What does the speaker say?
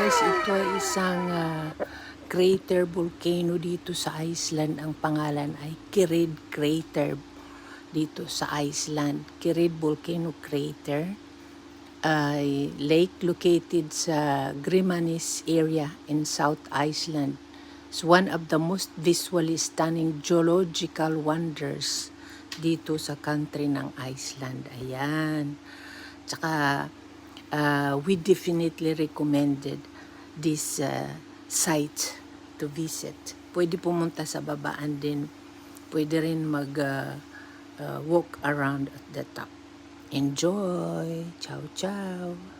guys, ito ay isang crater volcano dito sa Iceland. Ang pangalan ay Kirid Crater dito sa Iceland. Kirid Volcano Crater ay lake located sa Grimmanes area in South Iceland. It's one of the most visually stunning geological wonders dito sa country ng Iceland. Ayan. Tsaka we definitely recommended this site to visit. Pwede pumunta sa babaan din. Pwede rin mag walk around at the top. Enjoy! Ciao, ciao!